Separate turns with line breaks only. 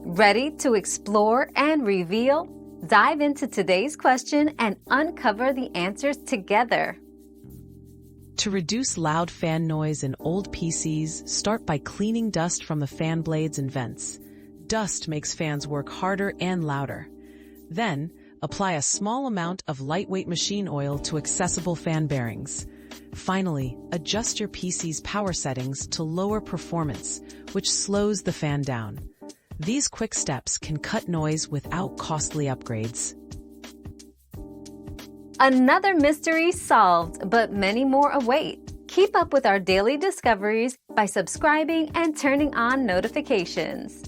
Ready to explore and reveal? Dive into today's question and uncover the answers together.
To reduce loud fan noise in old PCs, start by cleaning dust from the fan blades and vents. Dust makes fans work harder and louder. Then, apply a small amount of lightweight machine oil to accessible fan bearings. Finally, adjust your PC's power settings to lower performance, which slows the fan down. These quick steps can cut noise without costly upgrades.
Another mystery solved, but many more await. Keep up with our daily discoveries by subscribing and turning on notifications.